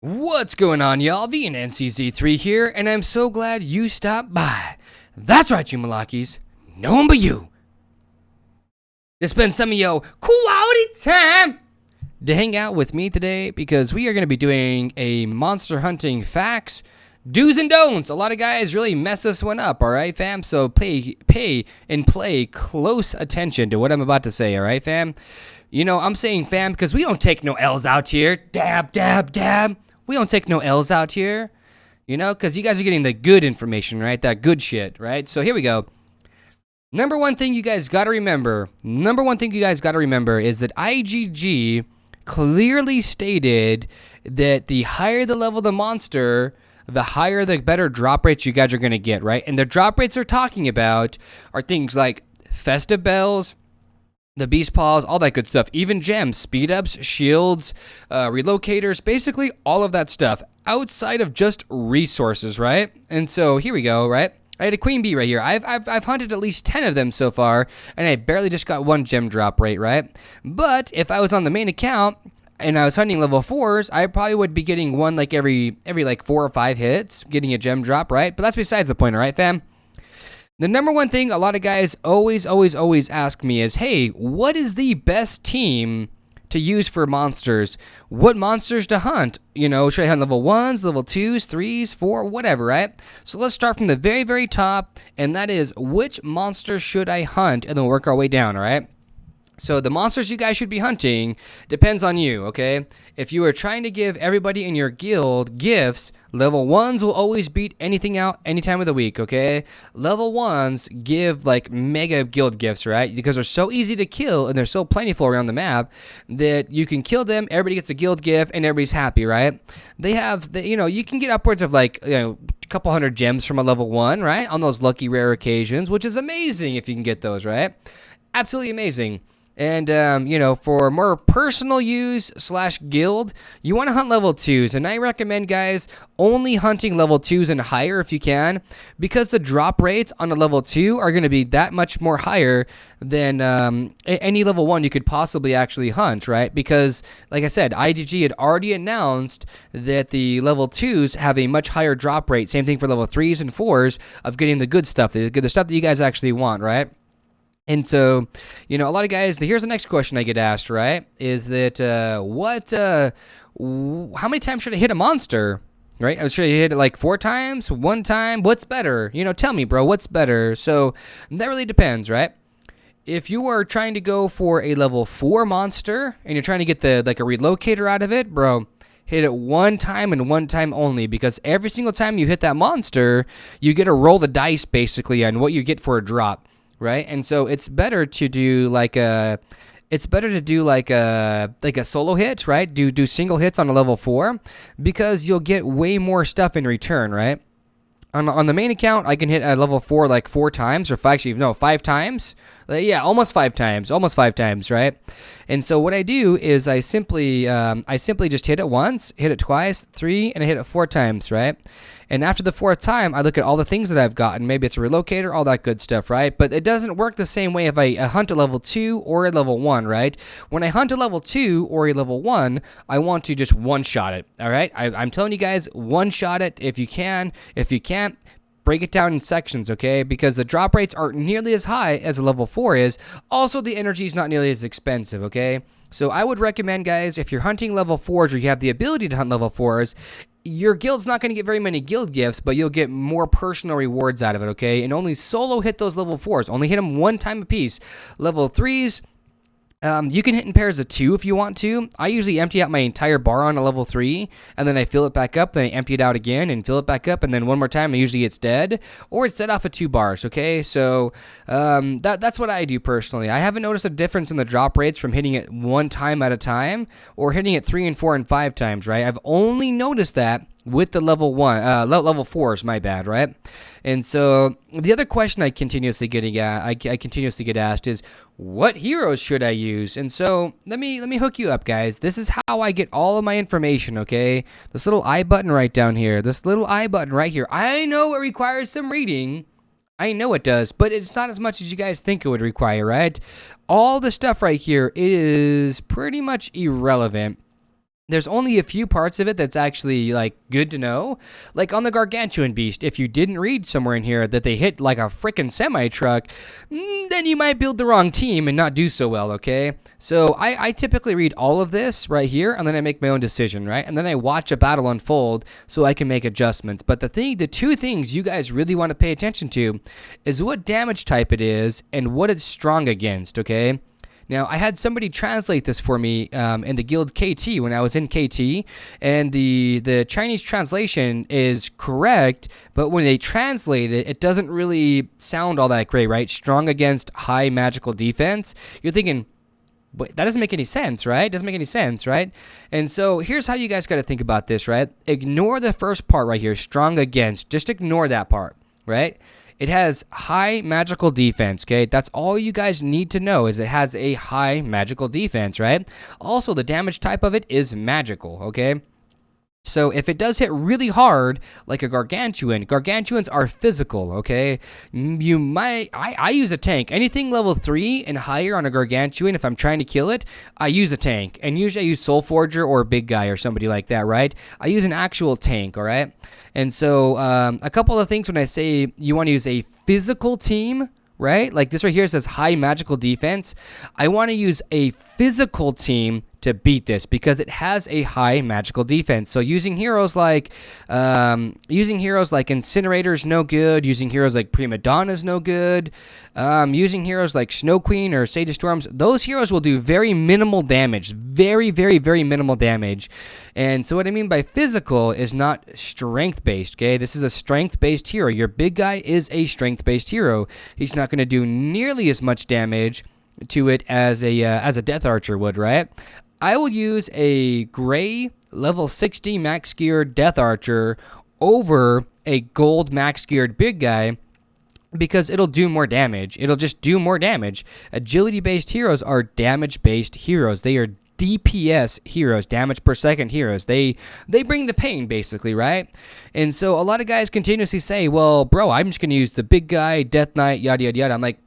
What's going on, y'all? VNNCZ3 here, and I'm so glad you stopped by. That's right, you Malakis. No one but you. To spend some of your quality time to hang out with me today because we are going to be doing a monster hunting facts, do's and don'ts. A lot of guys really mess this one up, alright, fam? So pay close attention to what I'm about to say, alright, fam? You know, I'm saying fam because we don't take no L's out here. Dab, dab, dab. We don't take no L's out here, you know, because you guys are getting the good information, right? That good shit, right? So here we go. Number one thing you guys got to remember is that IGG clearly stated that the higher the level of the monster, the higher the better drop rates you guys are going to get, right? And the drop rates they're talking about are things like festive bells, the beast paws, all that good stuff, even gems, speed ups, shields, relocators, basically all of that stuff outside of just resources, right? And so here we go, right? I had a queen bee right here. I've hunted at least 10 of them so far, and I barely just got one gem drop rate, right? But if I was on the main account and I was hunting level 4s, I probably would be getting one like every like 4 or 5 hits, getting a gem drop, right? But that's besides the point, all right, fam? The number one thing a lot of guys always ask me is, hey, what is the best team to use for monsters? What monsters to hunt? You know, should I hunt level 1s, level 2s, 3s, 4, whatever, right? So let's start from the very, very top, and that is, which monsters should I hunt? And then work our way down, all right? So the monsters you guys should be hunting depends on you, okay? If you are trying to give everybody in your guild gifts, level 1s will always beat anything out any time of the week, okay? Level 1s give like mega guild gifts, right? Because they're so easy to kill and they're so plentiful around the map that you can kill them, everybody gets a guild gift, and everybody's happy, right? They have, you know, you can get upwards of like, you know, a couple hundred gems from a level 1, right? On those lucky rare occasions, which is amazing if you can get those, right? Absolutely amazing. And, you know, for more personal use / guild, you want to hunt level 2s. And I recommend, guys, only hunting level 2s and higher if you can, because the drop rates on a level 2 are going to be that much more higher than any level 1 you could possibly actually hunt, right? Because, like I said, IDG had already announced that the level 2s have a much higher drop rate. Same thing for level 3s and 4s of getting the good stuff, the stuff that you guys actually want, right? And so, you know, a lot of guys, here's the next question I get asked, right? Is that, how many times should I hit a monster, right? Should I hit it like 4 times, 1 time? What's better? You know, tell me, bro, what's better? So that really depends, right? If you are trying to go for a level 4 monster and you're trying to get like a relocator out of it, bro, hit it 1 time and 1 time only, because every single time you hit that monster, you get to roll the dice basically on what you get for a drop. Right, and so it's better to do like a solo hit, right? Do single hits on a level 4, because you'll get way more stuff in return, right? On the main account, I can hit a level 4 like 4 times, or 5 times. Yeah, almost 5 times, right? And so what I do is I simply just hit it once, hit it twice, 3, and I hit it 4 times, right? And after the 4th time, I look at all the things that I've gotten. Maybe it's a relocator, all that good stuff, right? But it doesn't work the same way if I hunt a level 2 or a level 1, right? When I hunt a level 2 or a level 1, I want to just one-shot it, all right? I'm telling you guys, one-shot it if you can. If you can't, break it down in sections, okay? Because the drop rates aren't nearly as high as a level 4 is. Also, the energy is not nearly as expensive, okay? So I would recommend, guys, if you're hunting level 4s or you have the ability to hunt level 4s, your guild's not going to get very many guild gifts, but you'll get more personal rewards out of it, okay? And only solo hit those level 4s. Only hit them 1 time apiece. Level 3s, you can hit in pairs of 2 if you want to. I usually empty out my entire bar on a level 3, and then I fill it back up, then I empty it out again and fill it back up, and then one more time, and usually it's dead, or it's dead off of 2 bars, okay? So that's what I do personally. I haven't noticed a difference in the drop rates from hitting it 1 time at a time or hitting it 3 and 4 and 5 times, right? I've only noticed that with the level 4s, my bad, right? And so the other question I continuously get asked is, what heroes should I use? And so let me hook you up, guys. This is how I get all of my information, okay? This little I button right down here, this little I button right here. I know it requires some reading. I know it does, but it's not as much as you guys think it would require, right? All the stuff right here, it is pretty much irrelevant. There's only a few parts of it that's actually like good to know. Like on the Gargantuan Beast, if you didn't read somewhere in here that they hit like a freaking semi-truck, then you might build the wrong team and not do so well, okay? So I typically read all of this right here, and then I make my own decision, right? And then I watch a battle unfold so I can make adjustments. But the two things you guys really want to pay attention to is what damage type it is and what it's strong against, okay? Now, I had somebody translate this for me in the guild KT when I was in KT, and the Chinese translation is correct, but when they translate it, it doesn't really sound all that great, right? Strong against high magical defense. You're thinking, but that doesn't make any sense, right? Doesn't make any sense, right? And so here's how you guys got to think about this, right? Ignore the first part right here, strong against. Just ignore that part, right? It has high magical defense, okay? That's all you guys need to know is it has a high magical defense, right? Also, the damage type of it is magical, okay? So if it does hit really hard, like a Gargantuan, Gargantuans are physical, okay? You might, I use a tank. Anything level 3 and higher on a Gargantuan, if I'm trying to kill it, I use a tank. And usually I use Soul Forger or Big Guy or somebody like that, right? I use an actual tank, all right? And so a couple of things when I say you want to use a physical team, right? Like this right here says high magical defense. I want to use a physical team to beat this because it has a high magical defense. So using heroes like Incinerator is no good. Using heroes like Prima Donna is no good. Using heroes like Snow Queen or Sage of Storms, those heroes will do very minimal damage. Very, very, very minimal damage. And so what I mean by physical is not strength-based, okay? This is a strength-based hero. Your big guy is a strength-based hero. He's not going to do nearly as much damage to it as a Death Archer would, right? I will use a gray level 60 max geared Death Archer over a gold max geared big guy because it'll do more damage. It'll just do more damage. Agility-based heroes are damage-based heroes. They are DPS heroes, damage per second heroes. They bring the pain, basically, right? And so a lot of guys continuously say, well, bro, I'm just going to use the big guy, Death Knight, yada, yada, yada. I'm like,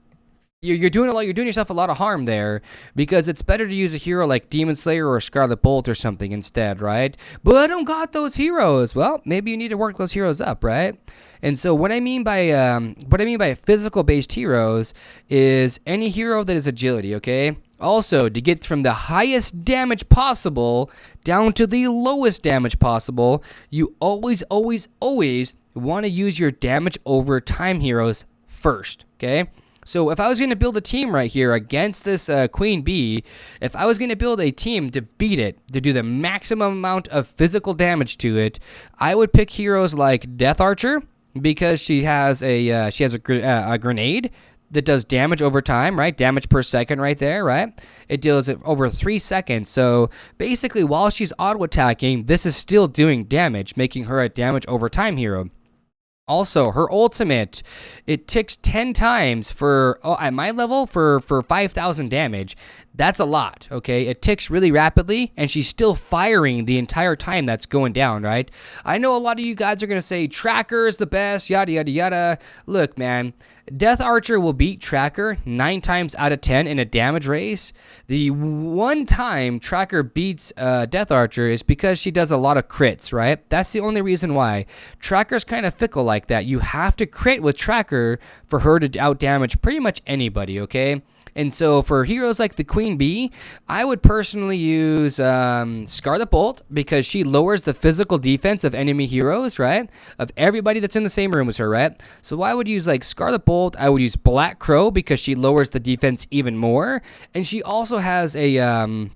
you're doing yourself a lot of harm there because it's better to use a hero like Demon Slayer or Scarlet Bolt or something instead, right? But I don't got those heroes. Well, maybe you need to work those heroes up, right? And so what I mean by physical-based heroes is any hero that is agility, okay? Also, to get from the highest damage possible down to the lowest damage possible, you always want to use your damage over time heroes first, okay? So if I was going to build a team right here against this Queen Bee, if I was going to build a team to beat it, to do the maximum amount of physical damage to it, I would pick heroes like Death Archer because she has a grenade that does damage over time, right? Damage per second right there, right? It deals it over 3 seconds. So basically, while she's auto-attacking, this is still doing damage, making her a damage over time hero. Also, her ultimate, it ticks 10 times for, at my level, for 5,000 damage. That's a lot, okay? It ticks really rapidly, and she's still firing the entire time that's going down, right? I know a lot of you guys are going to say, Tracker is the best, yada, yada, yada. Look, man, Death Archer will beat Tracker 9 times out of 10 in a damage race. The one time Tracker beats Death Archer is because she does a lot of crits, right? That's the only reason why. Tracker's kind of fickle like that. You have to crit with Tracker for her to outdamage pretty much anybody, okay? And so for heroes like the Queen Bee, I would personally use Scarlet Bolt because she lowers the physical defense of enemy heroes, right? Of everybody that's in the same room as her, right? So I would use like Scarlet Bolt. I would use Black Crow because she lowers the defense even more. And she also has a...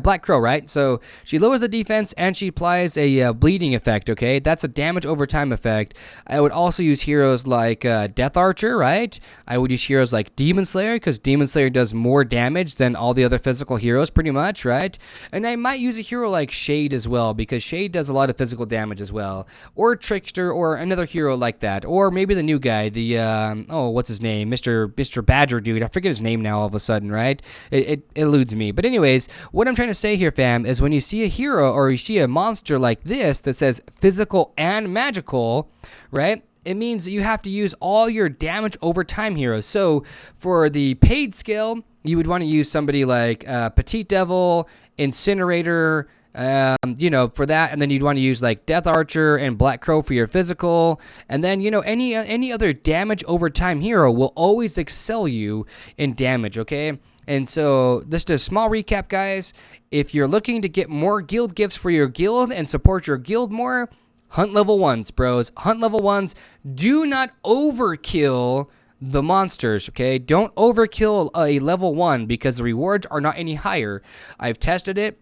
Black Crow, right? So she lowers the defense and she applies a bleeding effect, okay? That's a damage over time effect. I would also use heroes like Death Archer, right? I would use heroes like Demon Slayer because Demon Slayer does more damage than all the other physical heroes pretty much, right? And I might use a hero like Shade as well because Shade does a lot of physical damage as well. Or Trickster or another hero like that. Or maybe the new guy, the, what's his name? Mr. Badger dude. I forget his name now all of a sudden, right? It eludes me. But anyways, what I'm trying to say here, fam, is when you see a hero or you see a monster like this that says physical and magical, right? It means that you have to use all your damage over time heroes. So for the paid skill, you would want to use somebody like Petite Devil, Incinerator, You know, for that, and then you'd want to use like Death Archer and Black Crow for your physical, and then, you know, any other damage over time hero will always excel you in damage, okay? And so, just a small recap, guys. If you're looking to get more guild gifts for your guild and support your guild more, hunt level 1s, bros. Hunt level 1s. Do not overkill the monsters, okay? Don't overkill a level 1 because the rewards are not any higher. I've tested it.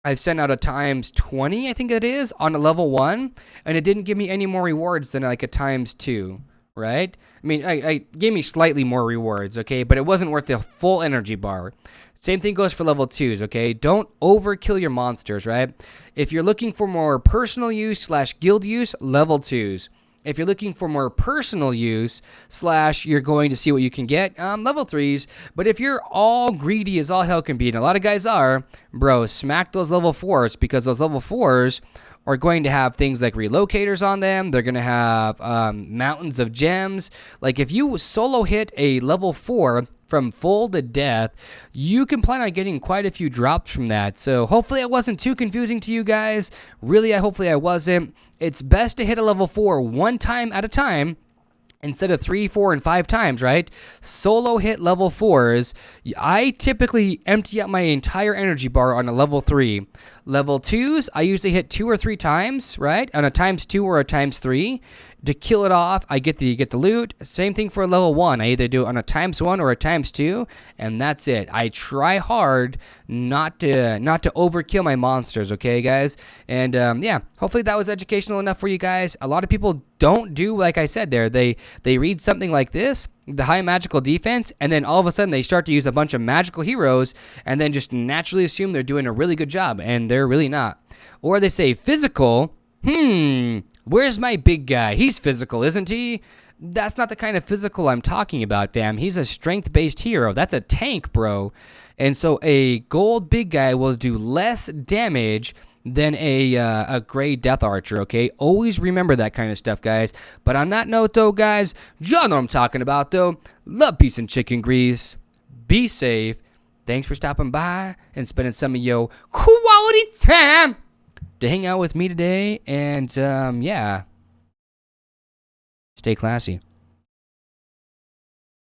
I've sent out a times 20, I think it is, on a level 1, and it didn't give me any more rewards than like a times 2, right? I mean, I gave me slightly more rewards, okay, but it wasn't worth the full energy bar. Same thing goes for level 2s, okay? Don't overkill your monsters, right? If you're looking for more personal use / guild use, level 2s. If you're looking for more personal use / you're going to see what you can get, level 3s. But if you're all greedy as all hell can be, and a lot of guys are, bro, smack those level 4s, because those level 4s are going to have things like relocators on them. They're going to have mountains of gems. Like if you solo hit a level 4 from full to death, you can plan on getting quite a few drops from that. So hopefully it wasn't too confusing to you guys. Really, hopefully I wasn't. It's best to hit a level 4 one time at a time instead of 3, 4, and 5 times, right? Solo hit level 4s. I typically empty out my entire energy bar on a level 3. Level 2s, I usually hit 2 or 3 times, right? On a times 2 or a times 3. To kill it off, I get the loot. Same thing for level 1. I either do it on a times 1 or a times 2, and that's it. I try hard not to overkill my monsters, okay, guys? And yeah, hopefully that was educational enough for you guys. A lot of people don't do like I said there. They read something like this, the high magical defense, and then all of a sudden they start to use a bunch of magical heroes and then just naturally assume they're doing a really good job, and they're really not. Or they say physical, where's my big guy? He's physical, isn't he? That's not the kind of physical I'm talking about, fam. He's a strength-based hero. That's a tank, bro. And so a gold big guy will do less damage than a gray Death Archer, okay? Always remember that kind of stuff, guys. But on that note, though, guys, y'all know what I'm talking about, though. Love, peace, and chicken grease. Be safe. Thanks for stopping by and spending some of your quality time to hang out with me today. And, yeah, stay classy.